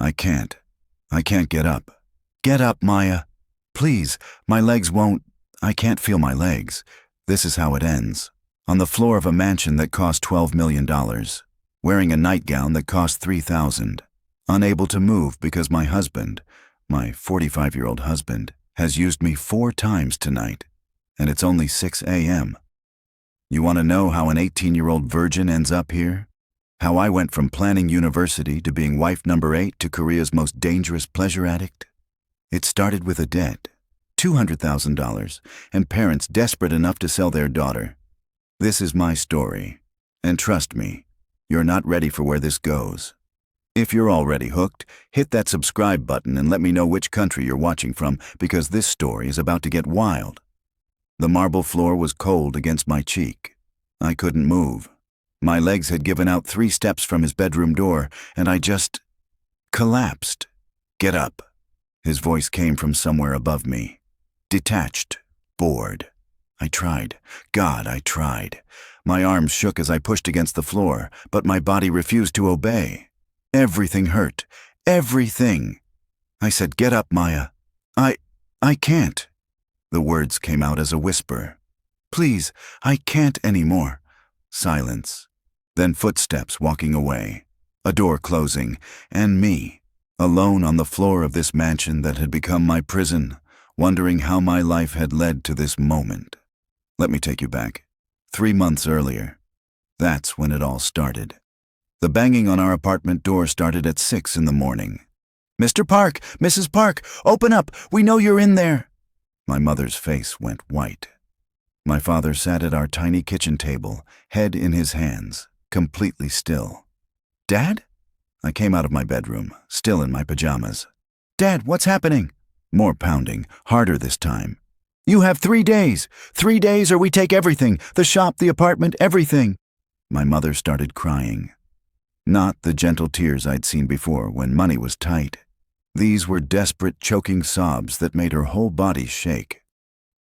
I can't. I can't get up. Get up, Maya. Please, my legs won't. I can't feel my legs. This is how it ends. On the floor of a mansion that cost $12 million, wearing a nightgown that cost $3,000, unable to move because my husband, my 45-year-old husband, has used me 4 times tonight, and it's only 6 a.m. You want to know how an 18-year-old virgin ends up here? How I went from planning university to being wife number 8 to Korea's most dangerous pleasure addict? It started with a debt, $200,000, and parents desperate enough to sell their daughter. This is my story, and trust me, you're not ready for where this goes. If you're already hooked, hit that subscribe button and let me know which country you're watching from, because this story is about to get wild. The marble floor was cold against my cheek. I couldn't move. My legs had given out 3 steps from his bedroom door, and I just collapsed. Get up. His voice came from somewhere above me. Detached, bored. I tried. God, I tried. My arms shook as I pushed against the floor, but my body refused to obey. Everything hurt. Everything. I said, get up, Maya. I can't. The words came out as a whisper. Please, I can't anymore. Silence. Then footsteps walking away. A door closing, and me, alone on the floor of this mansion that had become my prison, wondering how my life had led to this moment. Let me take you back. 3 months earlier. That's when it all started. The banging on our apartment door started at 6 in the morning. Mr. Park, Mrs. Park, open up, we know you're in there. My mother's face went white. My father sat at our tiny kitchen table, head in his hands, completely still. Dad? I came out of my bedroom, still in my pajamas. Dad, what's happening? More pounding, harder this time. You have 3 days. 3 days or we take everything, the shop, the apartment, everything. My mother started crying. Not the gentle tears I'd seen before when money was tight. These were desperate, choking sobs that made her whole body shake.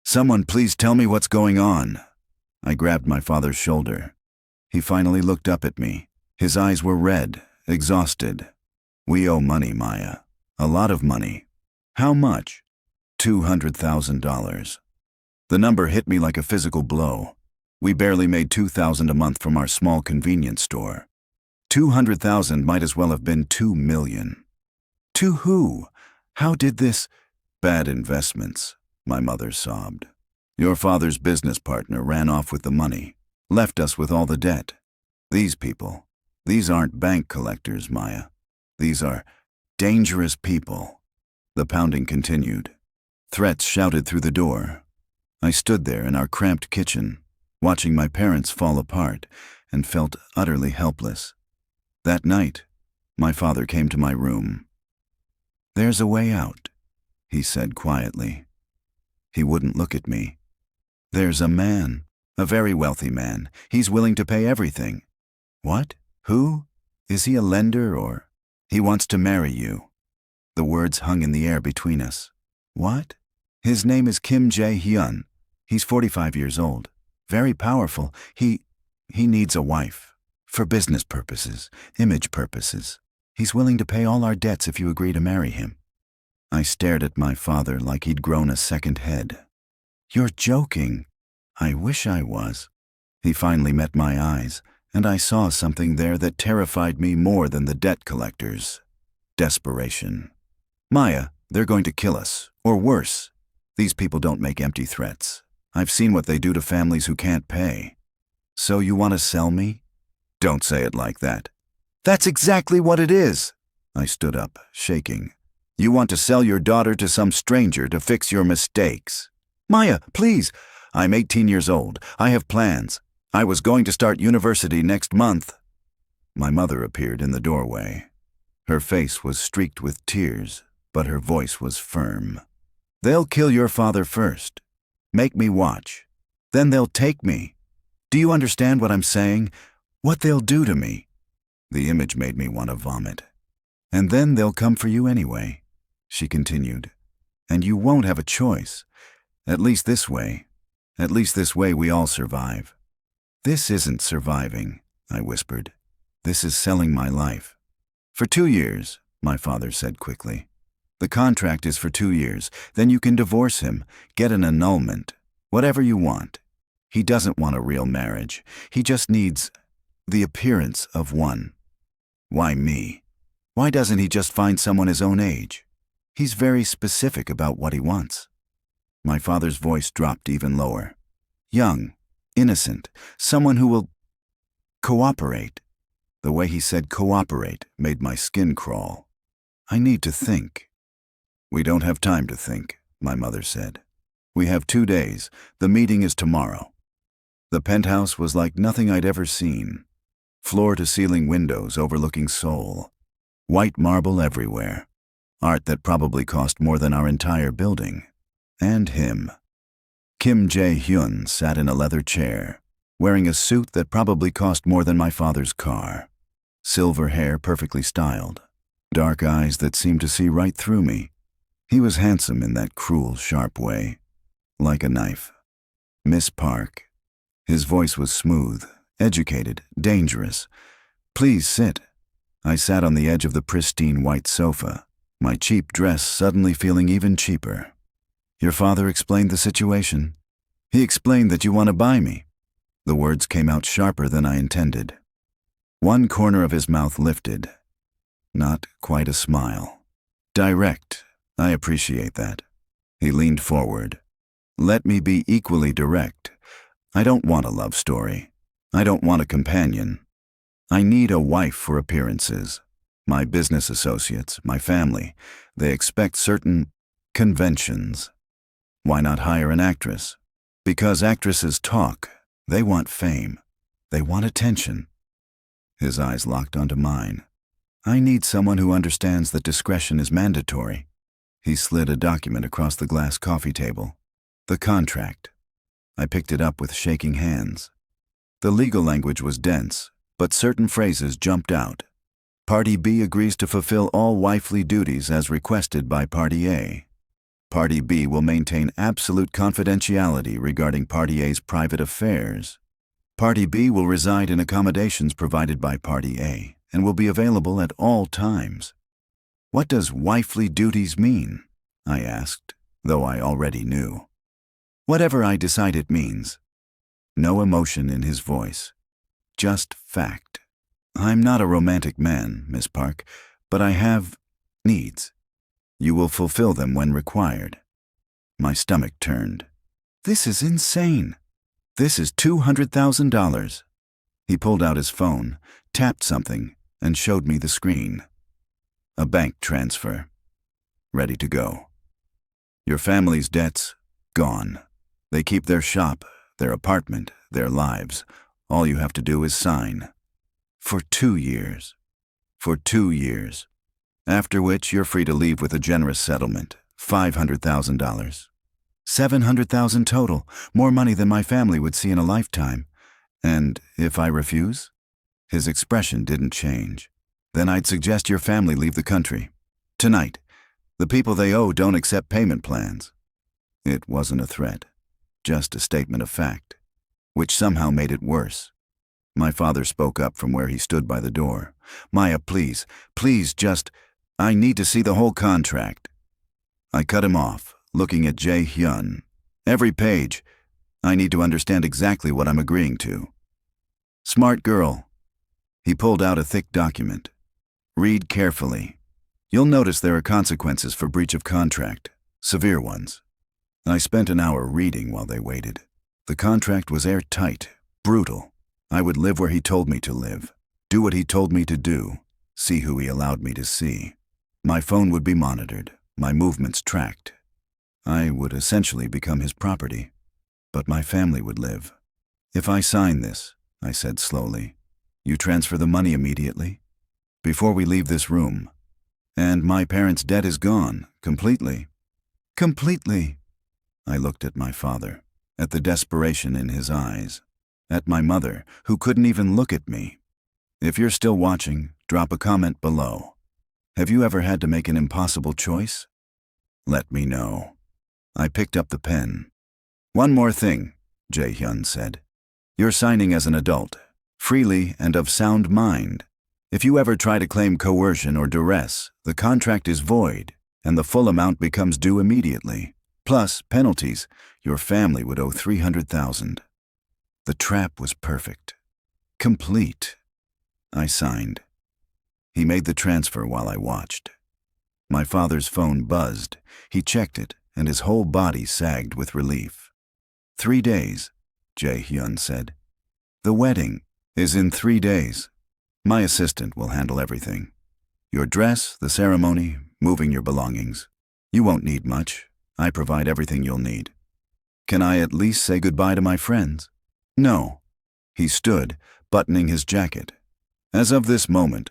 Someone please tell me what's going on. I grabbed my father's shoulder. He finally looked up at me. His eyes were red, exhausted. We owe money, Maya. A lot of money. How much? $200,000. The number hit me like a physical blow. We barely made $2,000 a month from our small convenience store. $200,000 might as well have been $2 million. To who? How did this? Bad investments, my mother sobbed. Your father's business partner ran off with the money, left us with all the debt. These people, these aren't bank collectors, Maya. These are dangerous people. The pounding continued. Threats shouted through the door. I stood there in our cramped kitchen, watching my parents fall apart, and felt utterly helpless. That night, my father came to my room. There's a way out, he said quietly. He wouldn't look at me. There's a man, a very wealthy man. He's willing to pay everything. What? Who? Is he a lender or? He wants to marry you. The words hung in the air between us. What? His name is Kim Jae-Hyun. He's 45 years old. Very powerful. He needs a wife. For business purposes, image purposes. He's willing to pay all our debts if you agree to marry him. I stared at my father like he'd grown a second head. You're joking. I wish I was. He finally met my eyes, and I saw something there that terrified me more than the debt collectors. Desperation. Maya, they're going to kill us, or worse. These people don't make empty threats. I've seen what they do to families who can't pay. So you want to sell me? Don't say it like that. That's exactly what it is. I stood up, shaking. You want to sell your daughter to some stranger to fix your mistakes. Maya, please. I'm 18 years old. I have plans. I was going to start university next month. My mother appeared in the doorway. Her face was streaked with tears, but her voice was firm. They'll kill your father first. Make me watch. Then they'll take me. Do you understand what I'm saying? What they'll do to me? The image made me want to vomit. And then they'll come for you anyway, she continued. And you won't have a choice. At least this way. At least this way we all survive. This isn't surviving, I whispered. This is selling my life. For 2 years, my father said quickly. The contract is for 2 years, then you can divorce him, get an annulment, whatever you want. He doesn't want a real marriage. He just needs the appearance of one. Why me? Why doesn't he just find someone his own age? He's very specific about what he wants. My father's voice dropped even lower. Young, innocent, someone who will cooperate. The way he said cooperate made my skin crawl. I need to think. We don't have time to think, my mother said. We have 2 days. The meeting is tomorrow. The penthouse was like nothing I'd ever seen. Floor-to-ceiling windows overlooking Seoul. White marble everywhere. Art that probably cost more than our entire building. And him. Kim Jae-Hyun sat in a leather chair, wearing a suit that probably cost more than my father's car. Silver hair perfectly styled. Dark eyes that seemed to see right through me. He was handsome in that cruel, sharp way. Like a knife. Miss Park. His voice was smooth, educated, dangerous. Please sit. I sat on the edge of the pristine white sofa, my cheap dress suddenly feeling even cheaper. Your father explained the situation. He explained that you want to buy me. The words came out sharper than I intended. One corner of his mouth lifted. Not quite a smile. Direct. I appreciate that. He leaned forward. Let me be equally direct. I don't want a love story. I don't want a companion. I need a wife for appearances. My business associates, my family, they expect certain conventions. Why not hire an actress? Because actresses talk. They want fame. They want attention. His eyes locked onto mine. I need someone who understands that discretion is mandatory. He slid a document across the glass coffee table. The contract. I picked it up with shaking hands. The legal language was dense, but certain phrases jumped out. Party B agrees to fulfill all wifely duties as requested by Party A. Party B will maintain absolute confidentiality regarding Party A's private affairs. Party B will reside in accommodations provided by Party A and will be available at all times. What does wifely duties mean? I asked, though I already knew. Whatever I decide it means. No emotion in his voice. Just fact. I'm not a romantic man, Miss Park, but I have needs. You will fulfill them when required. My stomach turned. This is insane. This is $200,000. He pulled out his phone, tapped something, and showed me the screen. A bank transfer. Ready to go. Your family's debts, gone. They keep their shop, their apartment, their lives. All you have to do is sign. For 2 years. For 2 years. After which you're free to leave with a generous settlement, $500,000. $700,000 total, more money than my family would see in a lifetime. And if I refuse? His expression didn't change. Then I'd suggest your family leave the country. Tonight. The people they owe don't accept payment plans. It wasn't a threat, just a statement of fact, which somehow made it worse. My father spoke up from where he stood by the door. Maya, please, I need to see the whole contract. I cut him off, looking at Jae-Hyun. Every page. I need to understand exactly what I'm agreeing to. Smart girl. He pulled out a thick document. Read carefully. You'll notice there are consequences for breach of contract, severe ones. I spent an hour reading while they waited. The contract was airtight, brutal. I would live where he told me to live, do what he told me to do, see who he allowed me to see. My phone would be monitored, my movements tracked. I would essentially become his property, but my family would live. If I sign this, I said slowly, you transfer the money immediately, before we leave this room. And my parents' debt is gone, completely. Completely. I looked at my father, at the desperation in his eyes, at my mother, who couldn't even look at me. If you're still watching, drop a comment below. Have you ever had to make an impossible choice? Let me know. I picked up the pen. One more thing, Jae-Hyun said. You're signing as an adult, freely and of sound mind. If you ever try to claim coercion or duress, the contract is void, and the full amount becomes due immediately. Plus, penalties, your family would owe $300,000. The trap was perfect. Complete. I signed. He made the transfer while I watched. My father's phone buzzed. He checked it, and his whole body sagged with relief. 3 days, Jae-Hyun said. The wedding is in 3 days. My assistant will handle everything. Your dress, the ceremony, moving your belongings. You won't need much. I provide everything you'll need. Can I at least say goodbye to my friends? No. He stood, buttoning his jacket. As of this moment,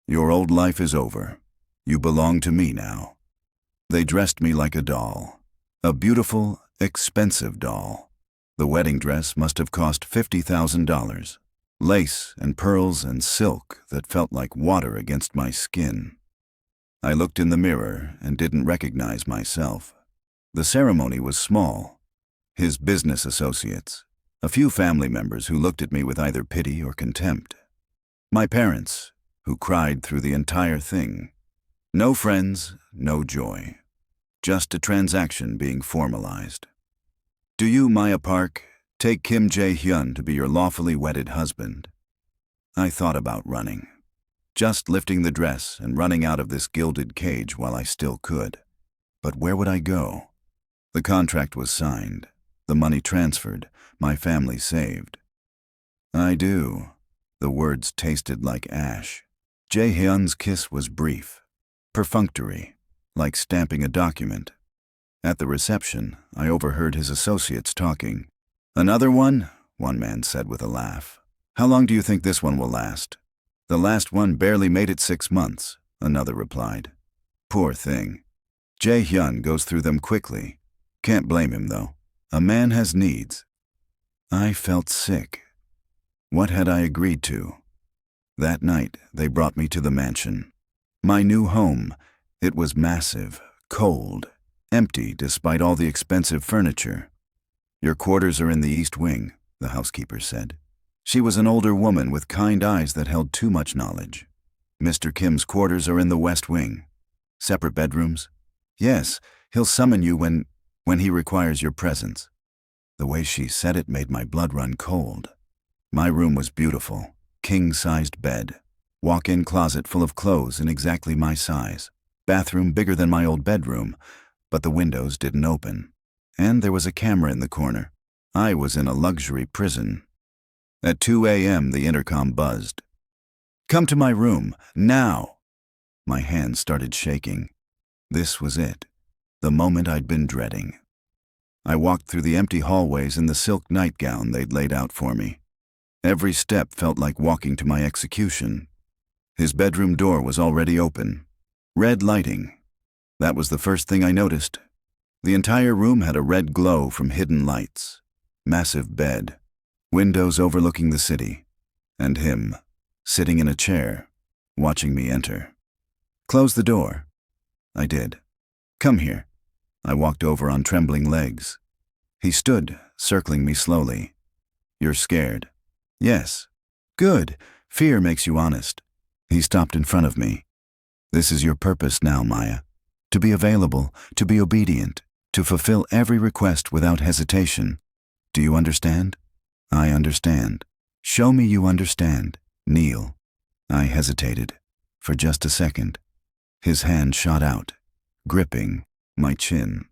your old life is over. You belong to me now. They dressed me like a doll. A beautiful, expensive doll. The wedding dress must have cost $50,000. Lace and pearls and silk that felt like water against my skin. I looked in the mirror and didn't recognize myself. The ceremony was small. His business associates. A few family members who looked at me with either pity or contempt. My parents, who cried through the entire thing. No friends, no joy. Just a transaction being formalized. Do you, Maya Park, take Kim Jae-Hyun to be your lawfully wedded husband? I thought about running. Just lifting the dress and running out of this gilded cage while I still could. But where would I go? The contract was signed, the money transferred, my family saved. I do. The words tasted like ash. Jae-Hyun's kiss was brief, perfunctory, like stamping a document. At the reception, I overheard his associates talking. Another one? One man said with a laugh. How long do you think this one will last? The last one barely made it 6 months, another replied. Poor thing. Jae-Hyun goes through them quickly. Can't blame him, though. A man has needs. I felt sick. What had I agreed to? That night, they brought me to the mansion. My new home. It was massive, cold, empty despite all the expensive furniture. Your quarters are in the East Wing, the housekeeper said. She was an older woman with kind eyes that held too much knowledge. Mr. Kim's quarters are in the West Wing. Separate bedrooms? Yes, he'll summon you when he requires your presence. The way she said it made my blood run cold. My room was beautiful, king-sized bed, walk-in closet full of clothes in exactly my size, bathroom bigger than my old bedroom, but the windows didn't open. And there was a camera in the corner. I was in a luxury prison. At 2 a.m., the intercom buzzed. Come to my room, now! My hands started shaking. This was it, the moment I'd been dreading. I walked through the empty hallways in the silk nightgown they'd laid out for me. Every step felt like walking to my execution. His bedroom door was already open. Red lighting. That was the first thing I noticed. The entire room had a red glow from hidden lights. Massive bed. Windows overlooking the city. And him, sitting in a chair, watching me enter. Close the door. I did. Come here. I walked over on trembling legs. He stood, circling me slowly. You're scared. Yes. Good. Fear makes you honest. He stopped in front of me. This is your purpose now, Maya. To be available, to be obedient, to fulfill every request without hesitation. Do you understand? I understand. Show me you understand. Kneel. I hesitated. For just a second. His hand shot out, gripping my chin.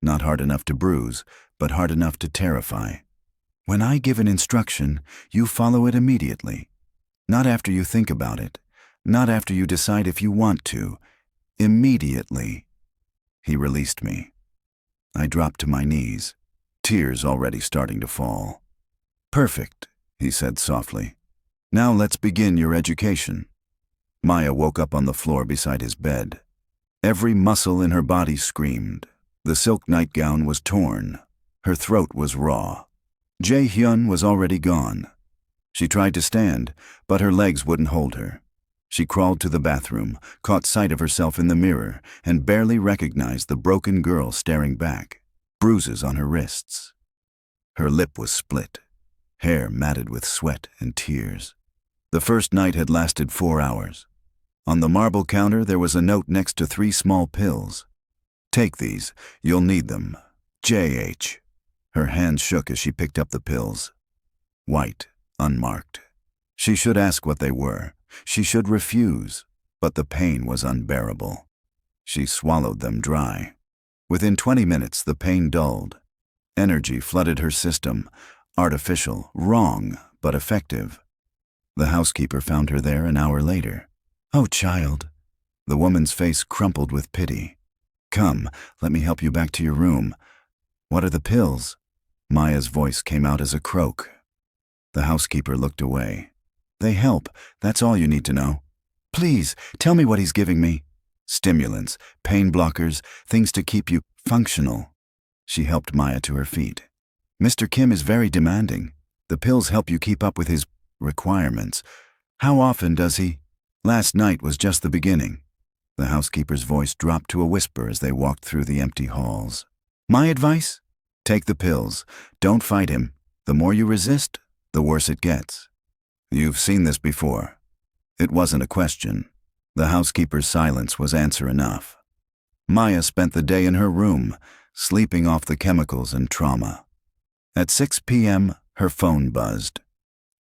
Not hard enough to bruise, but hard enough to terrify. When I give an instruction, you follow it immediately. Not after you think about it. Not after you decide if you want to. Immediately. He released me. I dropped to my knees, tears already starting to fall. Perfect, he said softly. Now let's begin your education. Maya woke up on the floor beside his bed. Every muscle in her body screamed. The silk nightgown was torn. Her throat was raw. Jae-Hyun was already gone. She tried to stand, but her legs wouldn't hold her. She crawled to the bathroom, caught sight of herself in the mirror, and barely recognized the broken girl staring back, bruises on her wrists. Her lip was split, hair matted with sweat and tears. The first night had lasted 4 hours. On the marble counter there was a note next to 3 small pills. "Take these, you'll need them. J.H." Her hand shook as she picked up the pills. White, unmarked. She should ask what they were. She should refuse, but the pain was unbearable. She swallowed them dry. Within 20 minutes, the pain dulled. Energy flooded her system. Artificial, wrong, but effective. The housekeeper found her there an hour later. "Oh, child." The woman's face crumpled with pity. "Come, let me help you back to your room." "What are the pills?" Maya's voice came out as a croak. The housekeeper looked away. "They help, that's all you need to know." "Please, tell me what he's giving me." "Stimulants, pain blockers, things to keep you functional." She helped Maya to her feet. "Mr. Kim is very demanding. The pills help you keep up with his requirements. How often does he?" "Last night was just the beginning." The housekeeper's voice dropped to a whisper as they walked through the empty halls. "My advice? Take the pills. Don't fight him. The more you resist, the worse it gets." "You've seen this before." It wasn't a question. The housekeeper's silence was answer enough. Maya spent the day in her room, sleeping off the chemicals and trauma. At 6 p.m., her phone buzzed.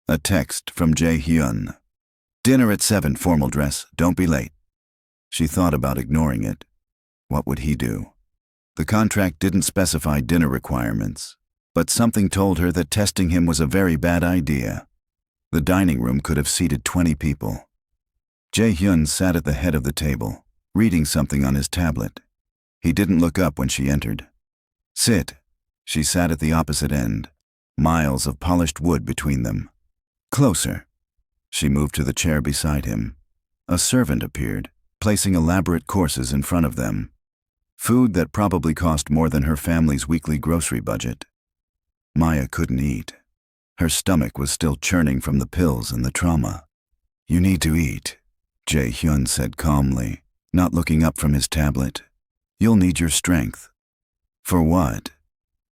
A text from Jae-Hyun. "Dinner at 7, formal dress, don't be late." She thought about ignoring it. What would he do? The contract didn't specify dinner requirements, but something told her that testing him was a very bad idea. The dining room could have seated 20 people. Jae-Hyun sat at the head of the table, reading something on his tablet. He didn't look up when she entered. "Sit." She sat at the opposite end, miles of polished wood between them. "Closer." She moved to the chair beside him. A servant appeared, placing elaborate courses in front of them. Food that probably cost more than her family's weekly grocery budget. Maya couldn't eat. Her stomach was still churning from the pills and the trauma. "You need to eat," Jae-Hyun said calmly, not looking up from his tablet. "You'll need your strength." "For what?"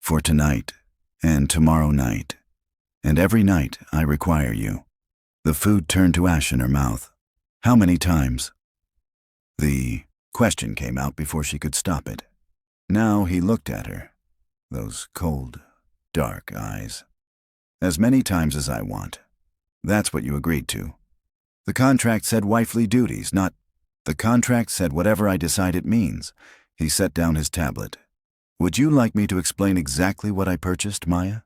"For tonight, and tomorrow night. And every night I require you." The food turned to ash in her mouth. "How many times?" The question came out before she could stop it. Now he looked at her, those cold, dark eyes. "As many times as I want. That's what you agreed to." "The contract said wifely duties, not—" "The contract said whatever I decide it means." He set down his tablet. "Would you like me to explain exactly what I purchased, Maya?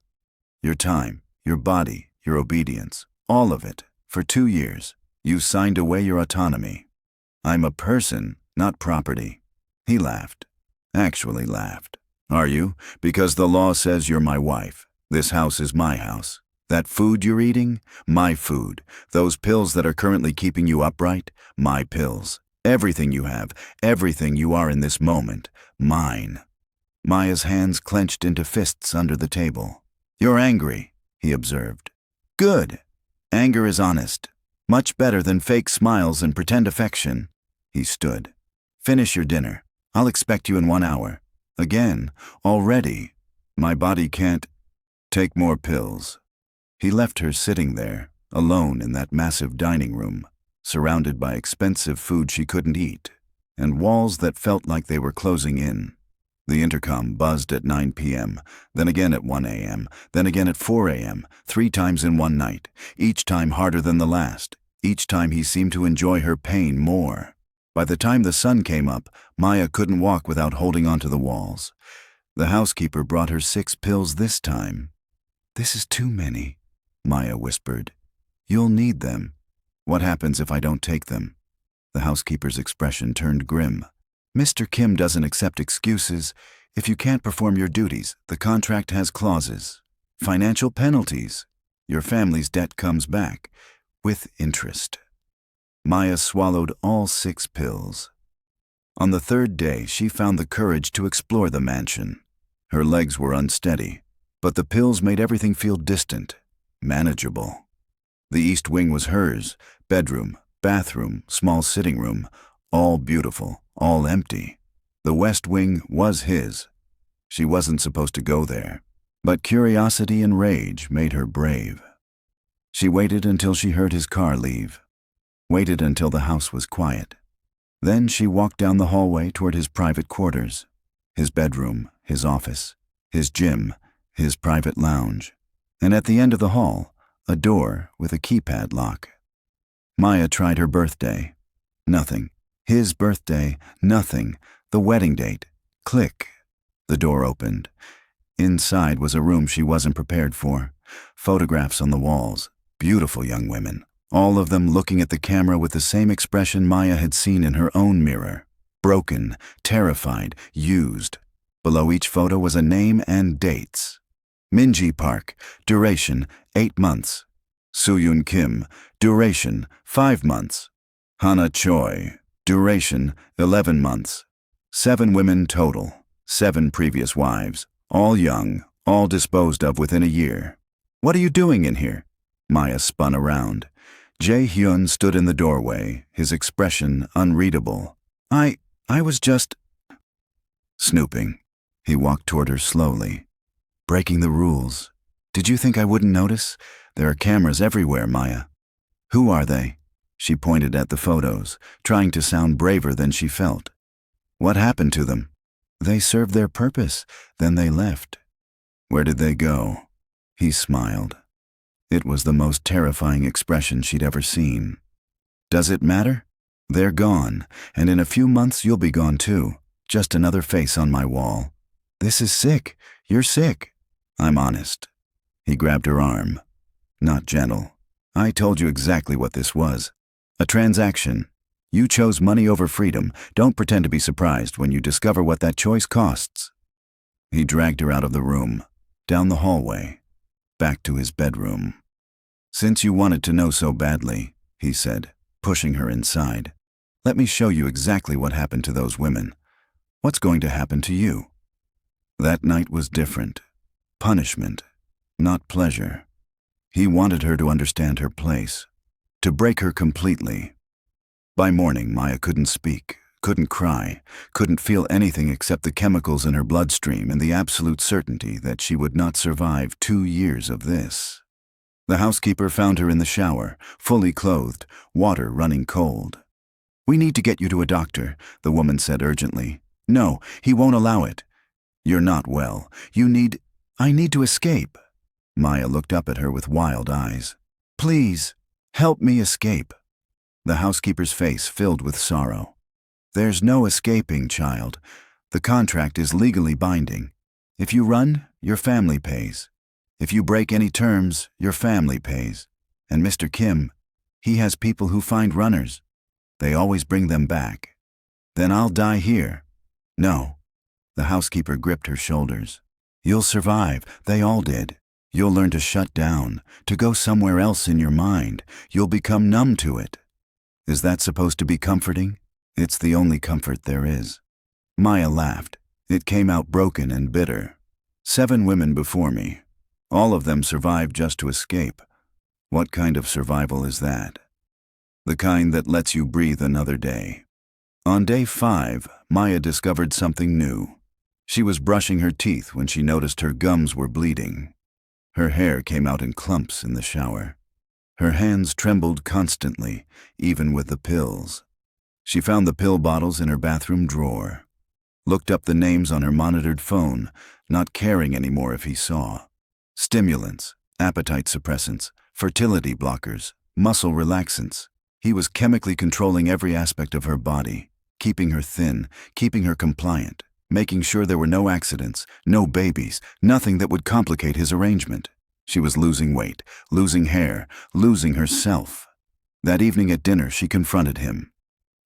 Your time, your body, your obedience, all of it, for 2 years. You signed away your autonomy. I'm a person, not property." He laughed. Actually laughed. "Are you? Because the law says you're my wife. This house is my house. That food you're eating, my food. Those pills that are currently keeping you upright, my pills. Everything you have, everything you are in this moment, mine." Maya's hands clenched into fists under the table. "You're angry," he observed. "Good. Anger is honest. Much better than fake smiles and pretend affection." He stood. "Finish your dinner. I'll expect you in 1 hour." "Again? Already? My body can't—" "Take more pills." He left her sitting there, alone in that massive dining room, surrounded by expensive food she couldn't eat, and walls that felt like they were closing in. The intercom buzzed at 9 p.m., then again at 1 a.m., then again at 4 a.m., 3 times in one night, each time harder than the last. Each time he seemed to enjoy her pain more. By the time the sun came up, Maya couldn't walk without holding onto the walls. The housekeeper brought her 6 pills this time. "This is too many," Maya whispered. "You'll need them." "What happens if I don't take them?" The housekeeper's expression turned grim. "Mr. Kim doesn't accept excuses. If you can't perform your duties, the contract has clauses. Financial penalties. Your family's debt comes back, with interest." Maya swallowed all 6 pills. On the 3rd day, she found the courage to explore the mansion. Her legs were unsteady, but the pills made everything feel distant, manageable. The east wing was hers, bedroom, bathroom, small sitting room, all beautiful, all empty. The west wing was his. She wasn't supposed to go there, but curiosity and rage made her brave. She waited until she heard his car leave. Waited until the house was quiet. Then she walked down the hallway toward his private quarters. His bedroom, his office, his gym, his private lounge. And at the end of the hall, a door with a keypad lock. Maya tried her birthday. Nothing. His birthday. Nothing. The wedding date. Click. The door opened. Inside was a room she wasn't prepared for. Photographs on the walls. Beautiful young women. All of them looking at the camera with the same expression Maya had seen in her own mirror. Broken, terrified, used. Below each photo was a name and dates. Minji Park, duration, 8 months. Soo-yoon Kim, duration, 5 months. Hana Choi, duration, 11 months. 7 women total, 7 previous wives, all young, all disposed of within a year. What are you doing in here? Maya spun around. Jae-Hyun stood in the doorway, his expression unreadable. I was just... Snooping. He walked toward her slowly. Breaking the rules. Did you think I wouldn't notice? There are cameras everywhere, Maya. Who are they? She pointed at the photos, trying to sound braver than she felt. What happened to them? They served their purpose, then they left. Where did they go? He smiled. It was the most terrifying expression she'd ever seen. Does it matter? They're gone, and in a few months you'll be gone too. Just another face on my wall. This is sick. You're sick. I'm honest. He grabbed her arm. Not gentle. I told you exactly what this was. A transaction. You chose money over freedom. Don't pretend to be surprised when you discover what that choice costs. He dragged her out of the room, down the hallway, back to his bedroom. Since you wanted to know so badly, he said, pushing her inside, let me show you exactly what happened to those women. What's going to happen to you? That night was different. Punishment, not pleasure. He wanted her to understand her place, to break her completely. By morning, Maya couldn't speak, couldn't cry, couldn't feel anything except the chemicals in her bloodstream and the absolute certainty that she would not survive 2 years of this. The housekeeper found her in the shower, fully clothed, water running cold. We need to get you to a doctor, the woman said urgently. No, he won't allow it. You're not well. I need to escape. Maya looked up at her with wild eyes. Please, help me escape. The housekeeper's face filled with sorrow. There's no escaping, child. The contract is legally binding. If you run, your family pays. If you break any terms, your family pays. And Mr. Kim, he has people who find runners. They always bring them back. Then I'll die here. No. The housekeeper gripped her shoulders. You'll survive. They all did. You'll learn to shut down, to go somewhere else in your mind. You'll become numb to it. Is that supposed to be comforting? It's the only comfort there is. Maya laughed. It came out broken and bitter. 7 women before me. All of them survived just to escape. What kind of survival is that? The kind that lets you breathe another day. On day 5, Maya discovered something new. She was brushing her teeth when she noticed her gums were bleeding. Her hair came out in clumps in the shower. Her hands trembled constantly, even with the pills. She found the pill bottles in her bathroom drawer. Looked up the names on her monitored phone, not caring anymore if he saw. Stimulants, appetite suppressants, fertility blockers, muscle relaxants. He was chemically controlling every aspect of her body, keeping her thin, keeping her compliant, making sure there were no accidents, no babies, nothing that would complicate his arrangement. She was losing weight, losing hair, losing herself. That evening at dinner, she confronted him.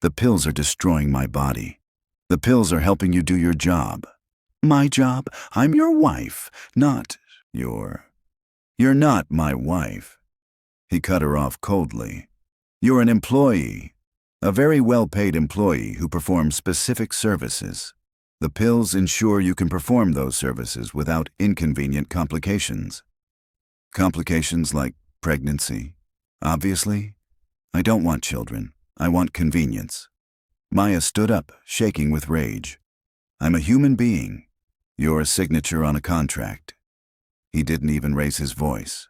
The pills are destroying my body. The pills are helping you do your job. My job? I'm your wife, not your... You're not my wife. He cut her off coldly. You're an employee, a very well-paid employee who performs specific services. The pills ensure you can perform those services without inconvenient complications. Complications like pregnancy. Obviously, I don't want children. I want convenience. Maya stood up, shaking with rage. I'm a human being. You're a signature on a contract. He didn't even raise his voice.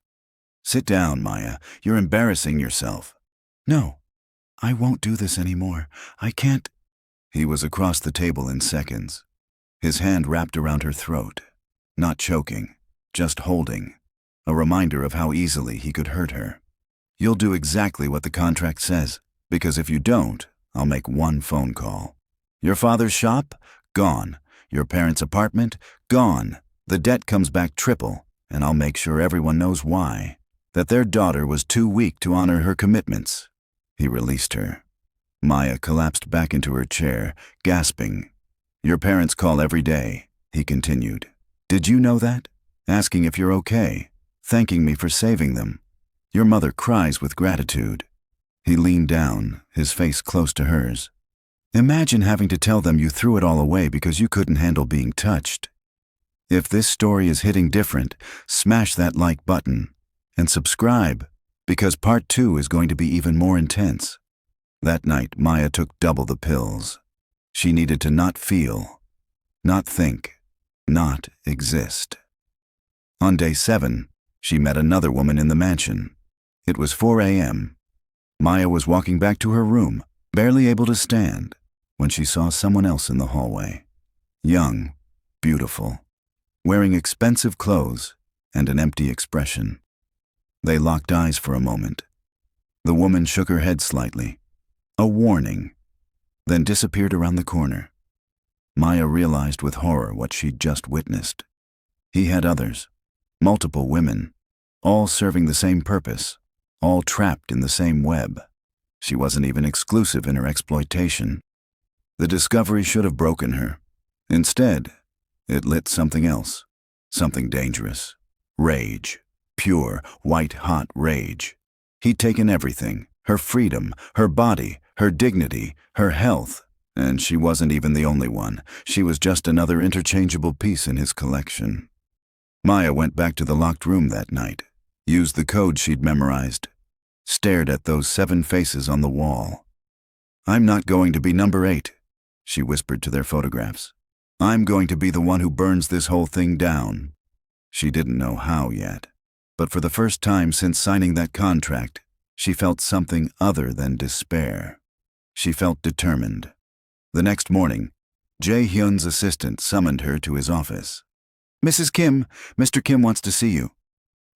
Sit down, Maya. You're embarrassing yourself. No, I won't do this anymore. I can't. He was across the table in seconds, his hand wrapped around her throat. Not choking, just holding. A reminder of how easily he could hurt her. You'll do exactly what the contract says, because if you don't, I'll make one phone call. Your father's shop? Gone. Your parents' apartment? Gone. The debt comes back triple, and I'll make sure everyone knows why. That their daughter was too weak to honor her commitments. He released her. Maya collapsed back into her chair, gasping. Your parents call every day, he continued. Did you know that? Asking if you're okay, thanking me for saving them. Your mother cries with gratitude. He leaned down, his face close to hers. Imagine having to tell them you threw it all away because you couldn't handle being touched. If this story is hitting different, smash that like button and subscribe, because part 2 is going to be even more intense. That night, Maya took double the pills. She needed to not feel, not think, not exist. On day 7, she met another woman in the mansion. It was 4 a.m. Maya was walking back to her room, barely able to stand, when she saw someone else in the hallway. Young, beautiful, wearing expensive clothes and an empty expression. They locked eyes for a moment. The woman shook her head slightly, a warning, then disappeared around the corner. Maya realized with horror what she'd just witnessed. He had others, multiple women, all serving the same purpose, all trapped in the same web. She wasn't even exclusive in her exploitation. The discovery should have broken her. Instead, it lit something else, something dangerous. Rage, pure, white-hot rage. He'd taken everything, her freedom, her body, her dignity, her health, and she wasn't even the only one. She was just another interchangeable piece in his collection. Maya went back to the locked room that night, used the code she'd memorized, stared at those 7 faces on the wall. I'm not going to be number 8, she whispered to their photographs. I'm going to be the one who burns this whole thing down. She didn't know how yet, but for the first time since signing that contract, she felt something other than despair. She felt determined. The next morning, Jae-Hyun's assistant summoned her to his office. Mrs. Kim, Mr. Kim wants to see you.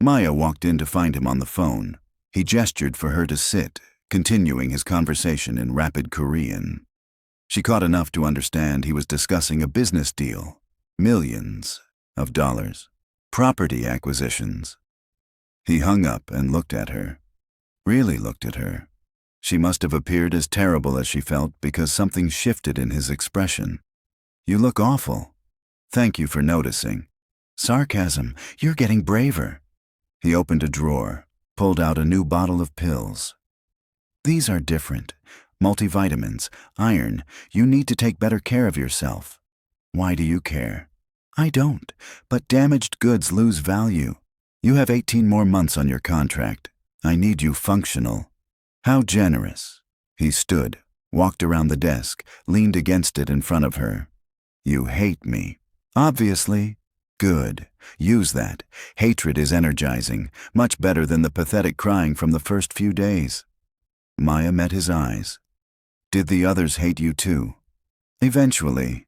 Maya walked in to find him on the phone. He gestured for her to sit, continuing his conversation in rapid Korean. She caught enough to understand he was discussing a business deal, millions of dollars, property acquisitions. He hung up and looked at her, really looked at her. She must have appeared as terrible as she felt because something shifted in his expression. You look awful. Thank you for noticing. Sarcasm, you're getting braver. He opened a drawer, pulled out a new bottle of pills. These are different. Multivitamins, iron. You need to take better care of yourself. Why do you care? I don't, but damaged goods lose value. You have 18 more months on your contract. I need you functional. How generous. He stood, walked around the desk, leaned against it in front of her. You hate me. Obviously. Good. Use that. Hatred is energizing, much better than the pathetic crying from the first few days. Maya met his eyes. Did the others hate you too? Eventually.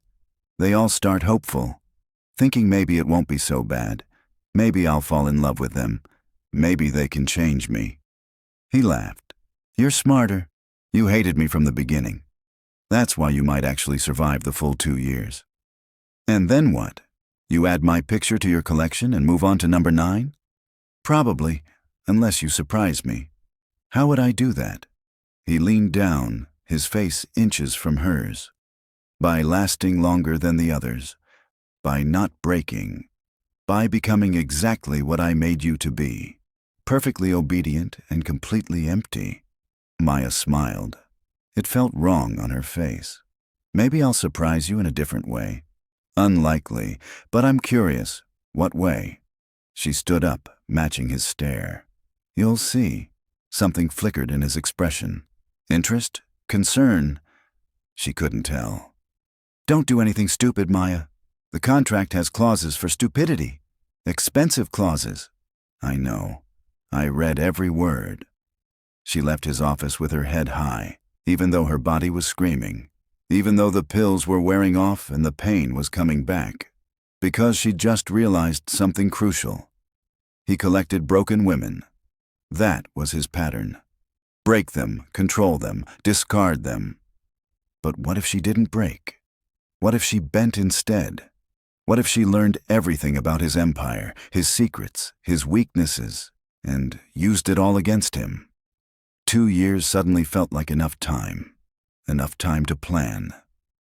They all start hopeful, thinking maybe it won't be so bad. Maybe I'll fall in love with them. Maybe they can change me. He laughed. You're smarter. You hated me from the beginning. That's why you might actually survive the full 2 years. And then what? You add my picture to your collection and move on to number 9? Probably, unless you surprise me. How would I do that? He leaned down, his face inches from hers. By lasting longer than the others. By not breaking. By becoming exactly what I made you to be. Perfectly obedient and completely empty. Maya smiled. It felt wrong on her face. Maybe I'll surprise you in a different way. Unlikely, but I'm curious. What way? She stood up, matching his stare. You'll see. Something flickered in his expression. Interest? Concern? She couldn't tell. Don't do anything stupid, Maya. The contract has clauses for stupidity. Expensive clauses. I know. I read every word. She left his office with her head high, even though her body was screaming, even though the pills were wearing off and the pain was coming back, because she just realized something crucial. He collected broken women. That was his pattern. Break them, control them, discard them. But what if she didn't break? What if she bent instead? What if she learned everything about his empire, his secrets, his weaknesses, and used it all against him? 2 years suddenly felt like enough time to plan,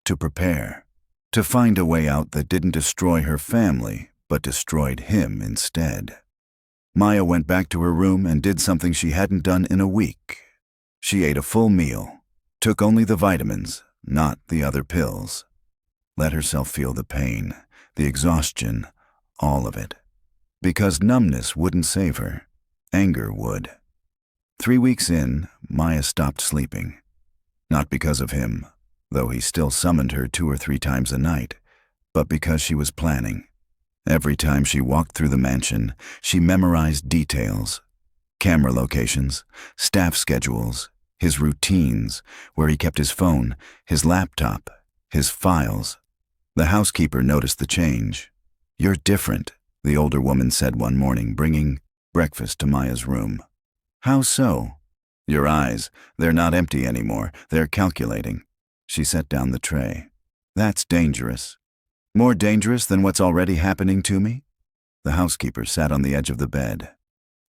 to prepare, to find a way out that didn't destroy her family, but destroyed him instead. Maya went back to her room and did something she hadn't done in a week. She ate a full meal, took only the vitamins, not the other pills. Let herself feel the pain, the exhaustion, all of it. Because numbness wouldn't save her. Anger would. 3 weeks in, Maya stopped sleeping. Not because of him, though he still summoned her 2 or 3 times a night, but because she was planning. Every time she walked through the mansion, she memorized details. Camera locations, staff schedules, his routines, where he kept his phone, his laptop, his files. The housekeeper noticed the change. "You're different," the older woman said one morning, bringing breakfast to Maya's room. "How so?" "Your eyes, they're not empty anymore, they're calculating." She set down the tray. "That's dangerous." "More dangerous than what's already happening to me?" The housekeeper sat on the edge of the bed.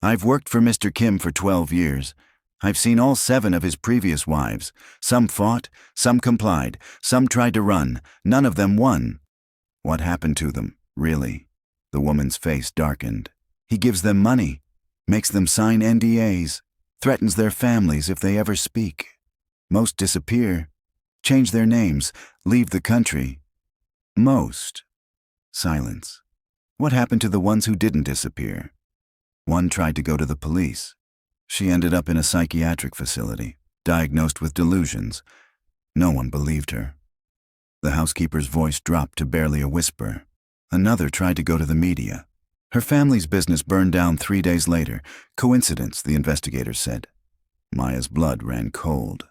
"I've worked for Mr. Kim for 12 years. I've seen all 7 of his previous wives. Some fought, some complied, some tried to run. None of them won." "What happened to them, really?" The woman's face darkened. "He gives them money, makes them sign NDAs, threatens their families if they ever speak. Most disappear, change their names, leave the country." "Most." Silence. "What happened to the ones who didn't disappear?" "One tried to go to the police. She ended up in a psychiatric facility, diagnosed with delusions. No one believed her." The housekeeper's voice dropped to barely a whisper. "Another tried to go to the media. Her family's business burned down 3 days later. Coincidence, the investigators said." Maya's blood ran cold.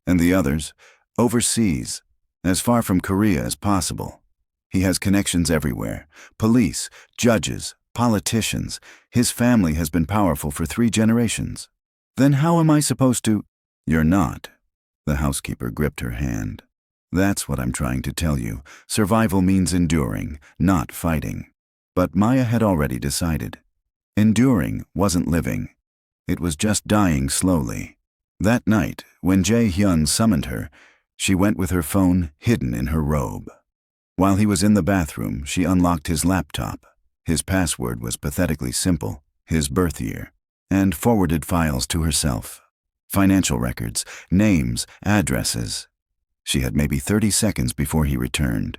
"And the others? Overseas, as far from Korea as possible. He has connections everywhere. Police, judges, politicians. His family has been powerful for 3 generations. Then how am I supposed to—" "You're not." The housekeeper gripped her hand. "That's what I'm trying to tell you. Survival means enduring, not fighting." But Maya had already decided. Enduring wasn't living. It was just dying slowly. That night, when Jae-Hyun summoned her, she went with her phone hidden in her robe. While he was in the bathroom, she unlocked his laptop. His password was pathetically simple, his birth year, and forwarded files to herself. Financial records, names, addresses. She had maybe 30 seconds before he returned.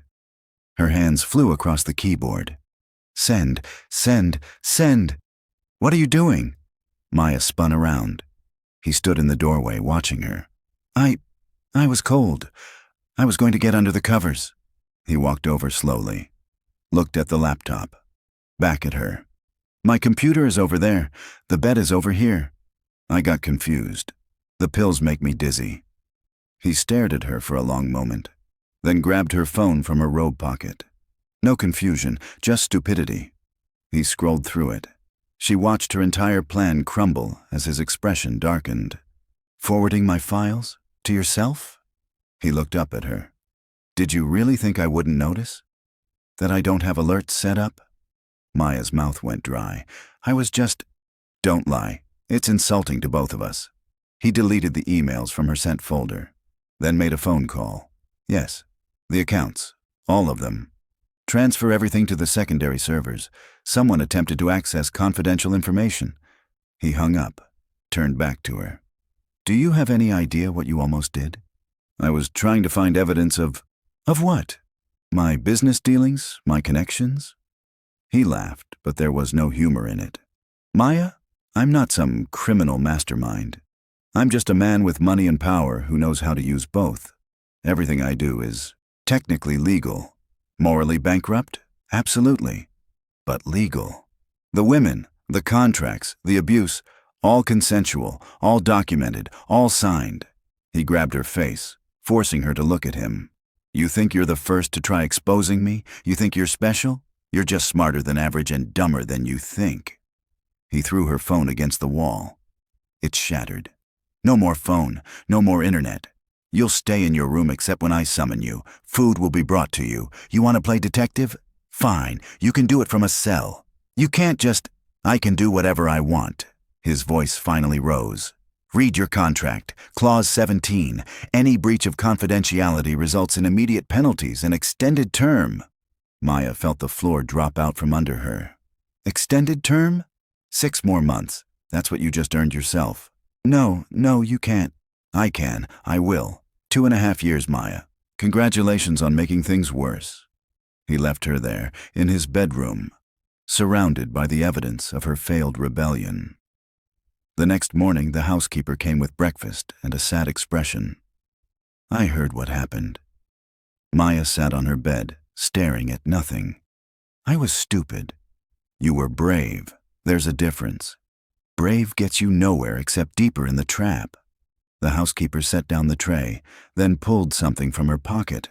Her hands flew across the keyboard. "Send, send, send." "What are you doing?" Maya spun around. He stood in the doorway watching her. I was cold. I was going to get under the covers." He walked over slowly, looked at the laptop, back at her. "My computer is over there. The bed is over here." I got confused. "The pills make me dizzy." He stared at her for a long moment, then grabbed her phone from her robe pocket. No confusion, just stupidity. He scrolled through it. She watched her entire plan crumble as his expression darkened. "Forwarding my files? To yourself?" He looked up at her. "Did you really think I wouldn't notice? That I don't have alerts set up?" Maya's mouth went dry. "I was just—" "Don't lie. It's insulting to both of us." He deleted the emails from her sent folder, then made a phone call. "Yes, the accounts, all of them. Transfer everything to the secondary servers. Someone attempted to access confidential information." He hung up, turned back to her. "Do you have any idea what you almost did?" "I was trying to find evidence of—" "Of what?" "My business dealings, my connections." He laughed, but there was no humor in it. "Maya, I'm not some criminal mastermind. I'm just a man with money and power who knows how to use both. Everything I do is technically legal. Morally bankrupt? Absolutely. But legal. The women, the contracts, the abuse, All consensual, all documented, all signed. He grabbed her face, forcing her to look at him. You think you're the first to try exposing me? You think you're special? You're just smarter than average and dumber than you think. He threw her phone against the wall. It shattered. No more phone, no more internet. You'll stay in your room except when I summon you. Food will be brought to you. You want to play detective? Fine, you can do it from a cell. You can't just, I can do whatever I want. His voice finally rose. Read your contract. Clause 17. Any breach of confidentiality results in immediate penalties and extended term. Maya felt the floor drop out from under her. Extended term? 6 more months. That's what you just earned yourself. No, you can't. I can. I will. 2.5 years, Maya. Congratulations on making things worse. He left her there, in his bedroom, surrounded by the evidence of her failed rebellion. The next morning, the housekeeper came with breakfast and a sad expression. I heard what happened. Maya sat on her bed, staring at nothing. I was stupid. You were brave. There's a difference. Brave gets you nowhere except deeper in the trap. The housekeeper set down the tray, then pulled something from her pocket.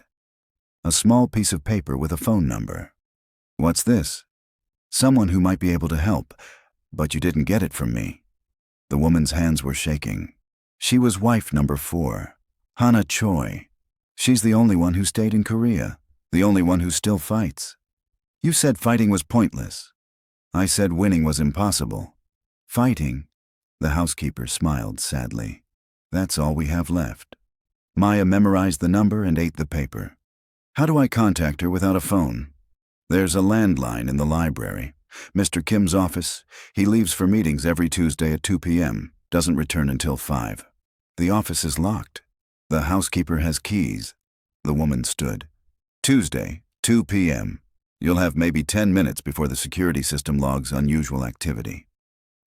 A small piece of paper with a phone number. What's this? Someone who might be able to help, but you didn't get it from me. The woman's hands were shaking. She was wife number 4, Hana Choi. She's the only one who stayed in Korea, the only one who still fights. You said fighting was pointless. I said winning was impossible. Fighting? The housekeeper smiled sadly. That's all we have left. Maya memorized the number and ate the paper. How do I contact her without a phone? There's a landline in the library. Mr. Kim's office. He leaves for meetings every Tuesday at 2 p.m., doesn't return until 5. The office is locked. The housekeeper has keys. The woman stood. Tuesday, 2 p.m. You'll have maybe 10 minutes before the security system logs unusual activity.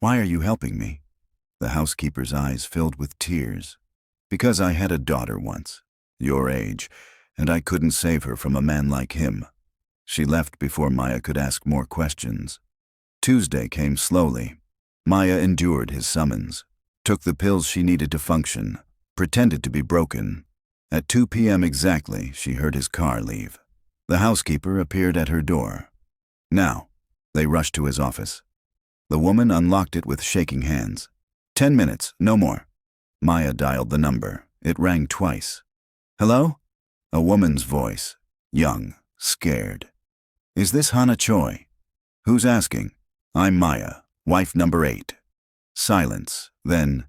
Why are you helping me? The housekeeper's eyes filled with tears. Because I had a daughter once, your age, and I couldn't save her from a man like him. She left before Maya could ask more questions. Tuesday came slowly. Maya endured his summons, took the pills she needed to function, pretended to be broken. At 2 p.m. exactly, she heard his car leave. The housekeeper appeared at her door. Now, they rushed to his office. The woman unlocked it with shaking hands. 10 minutes, no more. Maya dialed the number. It rang twice. Hello? A woman's voice, young, scared. Is this Hana Choi? Who's asking? I'm Maya, wife number 8. Silence, then,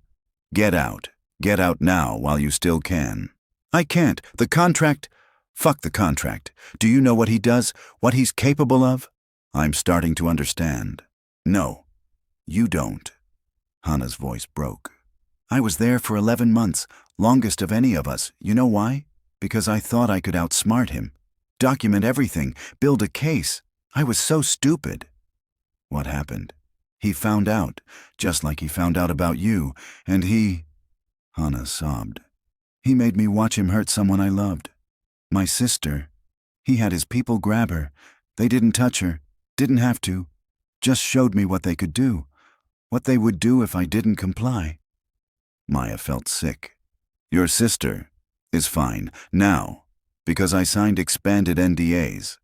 get out. Get out now while you still can. I can't. The contract. Fuck the contract. Do you know what he does? What he's capable of? I'm starting to understand. No, you don't. Hana's voice broke. I was there for 11 months, longest of any of us. You know why? Because I thought I could outsmart him. Document everything, build a case. I was so stupid. What happened? He found out, just like he found out about you, and he... Hana sobbed. He made me watch him hurt someone I loved. My sister. He had his people grab her. They didn't touch her, didn't have to. Just showed me what they could do. What they would do if I didn't comply. Maya felt sick. Your sister is fine now, because I signed expanded NDAs.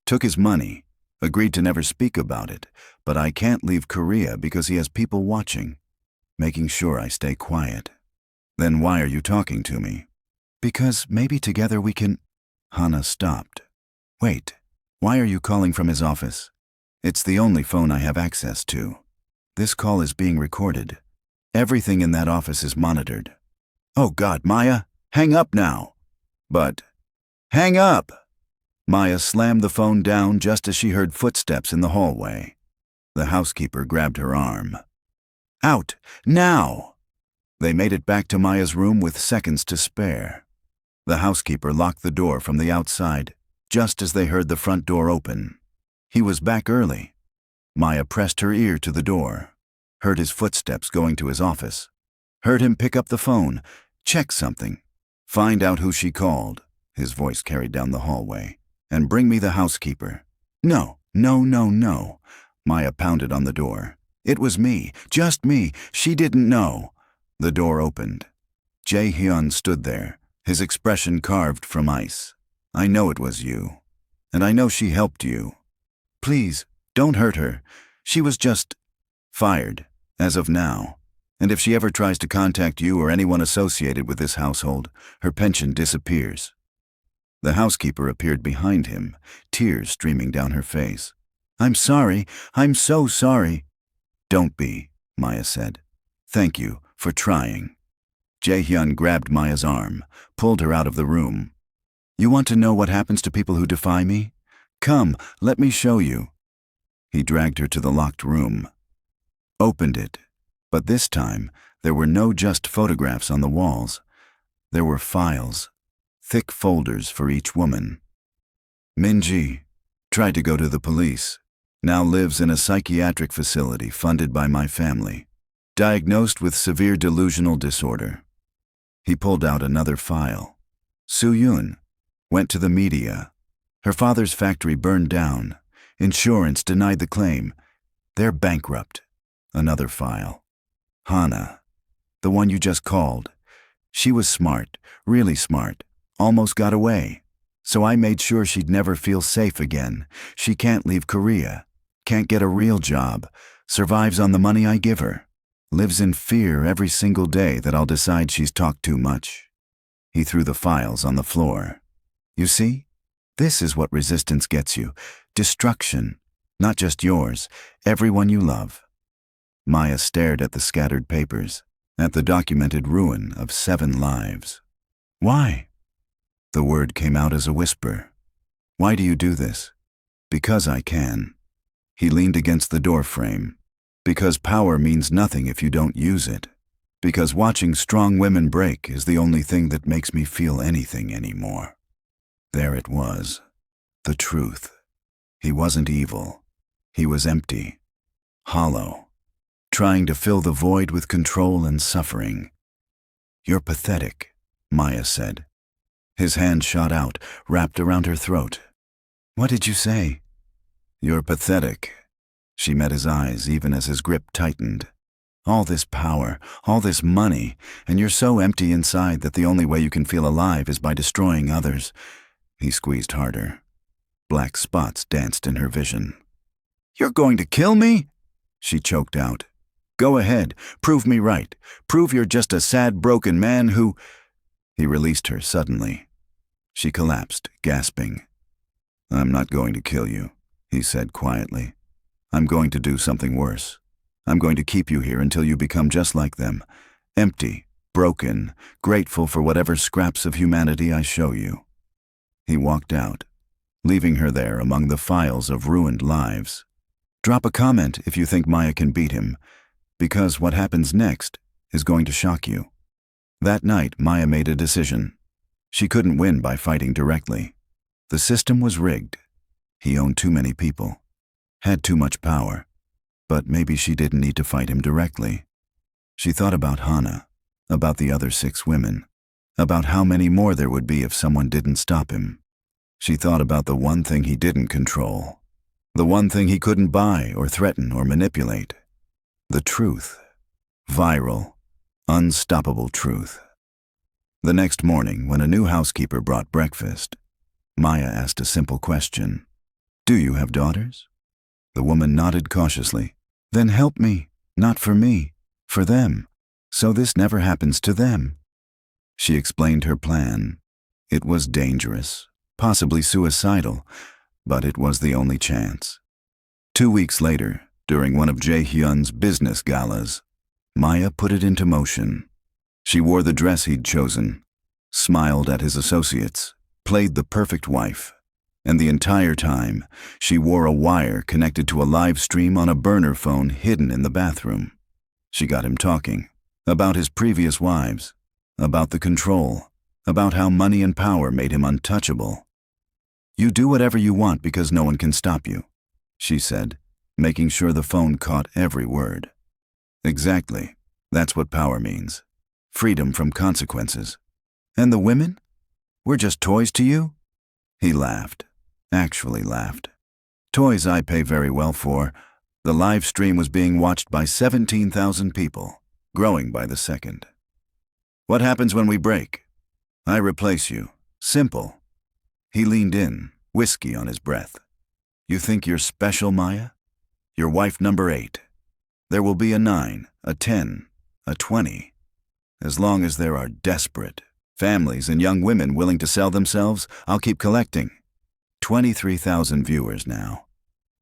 Took his money, agreed to never speak about it, but I can't leave Korea because he has people watching, making sure I stay quiet. Then why are you talking to me? Because maybe together we can... Hana stopped. Wait, why are you calling from his office? It's the only phone I have access to. This call is being recorded. Everything in that office is monitored. Oh God, Maya, hang up now. But, hang up! Maya slammed the phone down just as she heard footsteps in the hallway. The housekeeper grabbed her arm. Out, now! They made it back to Maya's room with seconds to spare. The housekeeper locked the door from the outside, just as they heard the front door open. He was back early. Maya pressed her ear to the door, heard his footsteps going to his office, heard him pick up the phone, check something, find out who she called, his voice carried down the hallway, and bring me the housekeeper. No. Maya pounded on the door. It was me, just me. She didn't know. The door opened. Jae-Hyun stood there, his expression carved from ice. I know it was you. And I know she helped you. Please, don't hurt her. She was just fired, as of now. And if she ever tries to contact you or anyone associated with this household, her pension disappears. The housekeeper appeared behind him, tears streaming down her face. I'm sorry. I'm so sorry. Don't be, Maya said. Thank you for trying. Jae-Hyun grabbed Maya's arm, pulled her out of the room. You want to know what happens to people who defy me? Come, let me show you. He dragged her to the locked room. Opened it. But this time, there were no just photographs on the walls. There were files, thick folders for each woman. Minji tried to go to the police, now lives in a psychiatric facility funded by my family, diagnosed with severe delusional disorder. He pulled out another file. Soo-Yoon went to the media. Her father's factory burned down. Insurance denied the claim. They're bankrupt. Another file. Hana, the one you just called. She was smart, really smart, almost got away. So I made sure she'd never feel safe again. She can't leave Korea, can't get a real job, survives on the money I give her, lives in fear every single day that I'll decide she's talked too much. He threw the files on the floor. You see? This is what resistance gets you. Destruction. Not just yours, everyone you love. Maya stared at the scattered papers, at the documented ruin of 7 lives. Why? The word came out as a whisper. Why do you do this? Because I can. He leaned against the doorframe. Because power means nothing if you don't use it. Because watching strong women break is the only thing that makes me feel anything anymore. There it was. The truth. He wasn't evil. He was empty. Hollow. Trying to fill the void with control and suffering. You're pathetic, Maya said. His hand shot out, wrapped around her throat. What did you say? You're pathetic. She met his eyes even as his grip tightened. All this power, all this money, and you're so empty inside that the only way you can feel alive is by destroying others. He squeezed harder. Black spots danced in her vision. You're going to kill me? She choked out. Go ahead, prove me right. Prove you're just a sad, broken man who... He released her suddenly. She collapsed, gasping. I'm not going to kill you, he said quietly. I'm going to do something worse. I'm going to keep you here until you become just like them. Empty, broken, grateful for whatever scraps of humanity I show you. He walked out, leaving her there among the files of ruined lives. Drop a comment if you think Maya can beat him, because what happens next is going to shock you. That night, Maya made a decision. She couldn't win by fighting directly. The system was rigged. He owned too many people, had too much power, but maybe she didn't need to fight him directly. She thought about Hana, about the other 6 women, about how many more there would be if someone didn't stop him. She thought about the one thing he didn't control, the one thing he couldn't buy or threaten or manipulate. The truth. Viral, unstoppable truth. The next morning, when a new housekeeper brought breakfast, Maya asked a simple question. Do you have daughters? The woman nodded cautiously. Then help me, not for me, for them, so this never happens to them. She explained her plan. It was dangerous, possibly suicidal, but it was the only chance. 2 weeks later, during one of Jae-Hyun's business galas, Maya put it into motion. She wore the dress he'd chosen, smiled at his associates, played the perfect wife, and the entire time, she wore a wire connected to a live stream on a burner phone hidden in the bathroom. She got him talking about his previous wives, about the control, about how money and power made him untouchable. You do whatever you want because no one can stop you, she said, making sure the phone caught every word. Exactly. That's what power means. Freedom from consequences. And the women? We're just toys to you? He laughed. Actually laughed. Toys I pay very well for. The live stream was being watched by 17,000 people, growing by the second. What happens when we break? I replace you. Simple. He leaned in, whiskey on his breath. You think you're special, Maya? You're wife number 8. There will be a 9, a 10, a 20. As long as there are desperate families and young women willing to sell themselves, I'll keep collecting. 23,000 viewers now.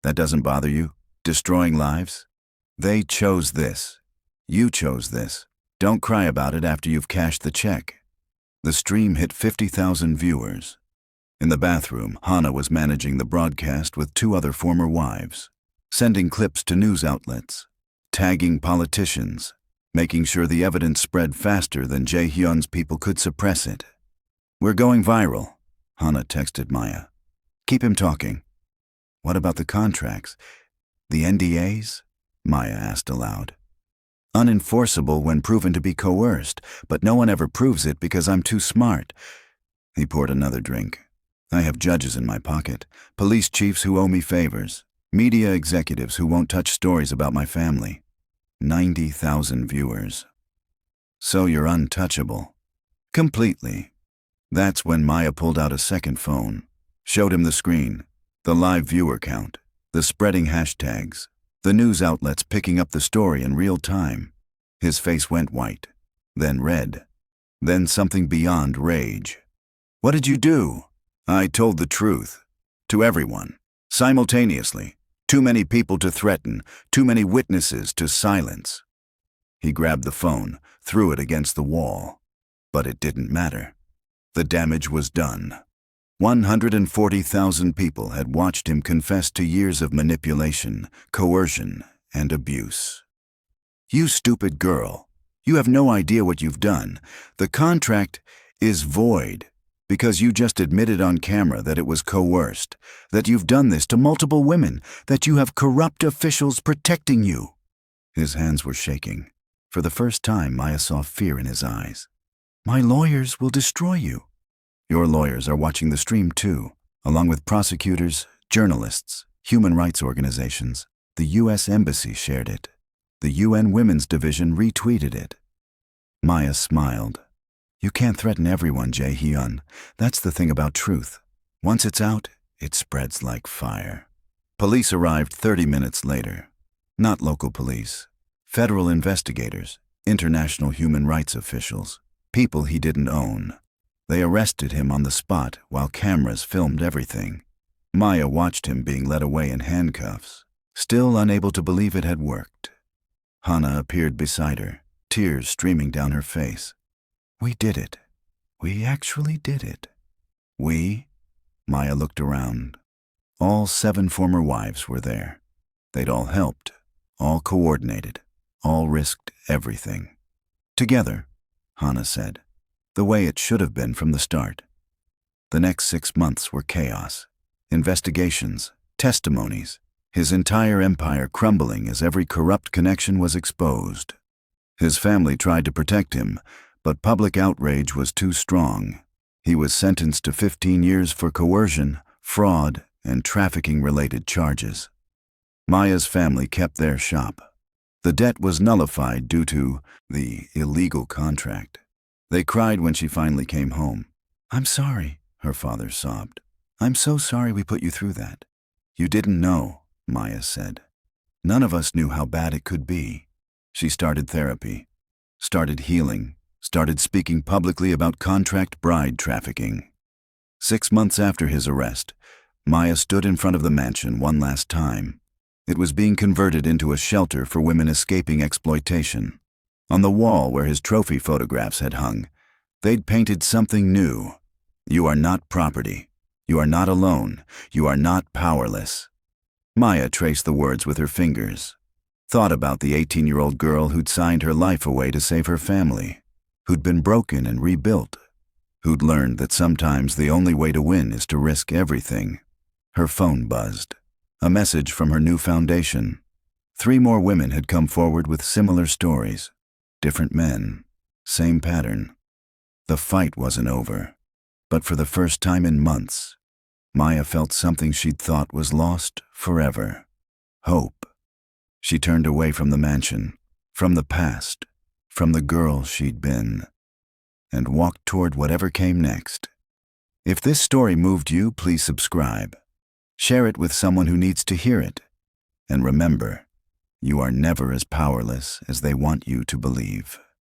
That doesn't bother you? Destroying lives? They chose this. You chose this. Don't cry about it after you've cashed the check. The stream hit 50,000 viewers. In the bathroom, Hannah was managing the broadcast with 2 other former wives, sending clips to news outlets, tagging politicians, making sure the evidence spread faster than Jae-Hyun's people could suppress it. We're going viral, Hannah texted Maya. Keep him talking. What about the contracts? The NDAs? Maya asked aloud. Unenforceable when proven to be coerced, but no one ever proves it because I'm too smart. He poured another drink. I have judges in my pocket, police chiefs who owe me favors, media executives who won't touch stories about my family. 90,000 viewers. So you're untouchable. Completely. That's when Maya pulled out a second phone, showed him the screen, the live viewer count, the spreading hashtags, the news outlets picking up the story in real time. His face went white, then red, then something beyond rage. What did you do? I told the truth. To everyone. Simultaneously. Too many people to threaten, too many witnesses to silence. He grabbed the phone, threw it against the wall. But it didn't matter. The damage was done. 140,000 people had watched him confess to years of manipulation, coercion, and abuse. You stupid girl. You have no idea what you've done. The contract is void because you just admitted on camera that it was coerced, that you've done this to multiple women, that you have corrupt officials protecting you. His hands were shaking. For the first time, Maya saw fear in his eyes. My lawyers will destroy you. Your lawyers are watching the stream too, along with prosecutors, journalists, human rights organizations. The U.S. Embassy shared it. The UN Women's Division retweeted it. Maya smiled. You can't threaten everyone, Jae-Hyun. That's the thing about truth. Once it's out, it spreads like fire. Police arrived 30 minutes later. Not local police. Federal investigators, international human rights officials, people he didn't own. They arrested him on the spot while cameras filmed everything. Maya watched him being led away in handcuffs, still unable to believe it had worked. Hannah appeared beside her, tears streaming down her face. We did it. We actually did it. We? Maya looked around. All 7 former wives were there. They'd all helped, all coordinated, all risked everything. Together, Hannah said, the way it should have been from the start. The next 6 months were chaos. Investigations, testimonies, his entire empire crumbling as every corrupt connection was exposed. His family tried to protect him, but public outrage was too strong. He was sentenced to 15 years for coercion, fraud, and trafficking-related charges. Maya's family kept their shop. The debt was nullified due to the illegal contract. They cried when she finally came home. I'm sorry, her father sobbed. I'm so sorry we put you through that. You didn't know, Maya said. None of us knew how bad it could be. She started therapy, started healing, started speaking publicly about contract bride trafficking. 6 months after his arrest, Maya stood in front of the mansion one last time. It was being converted into a shelter for women escaping exploitation. On the wall where his trophy photographs had hung, they'd painted something new. You are not property. You are not alone. You are not powerless. Maya traced the words with her fingers, thought about the 18-year-old girl who'd signed her life away to save her family, who'd been broken and rebuilt, who'd learned that sometimes the only way to win is to risk everything. Her phone buzzed. A message from her new foundation. 3 more women had come forward with similar stories. Different men. Same pattern. The fight wasn't over. But for the first time in months, Maya felt something she'd thought was lost forever. Hope. She turned away from the mansion, from the past, from the girl she'd been, and walked toward whatever came next. If this story moved you, please subscribe. Share it with someone who needs to hear it. And remember, you are never as powerless as they want you to believe.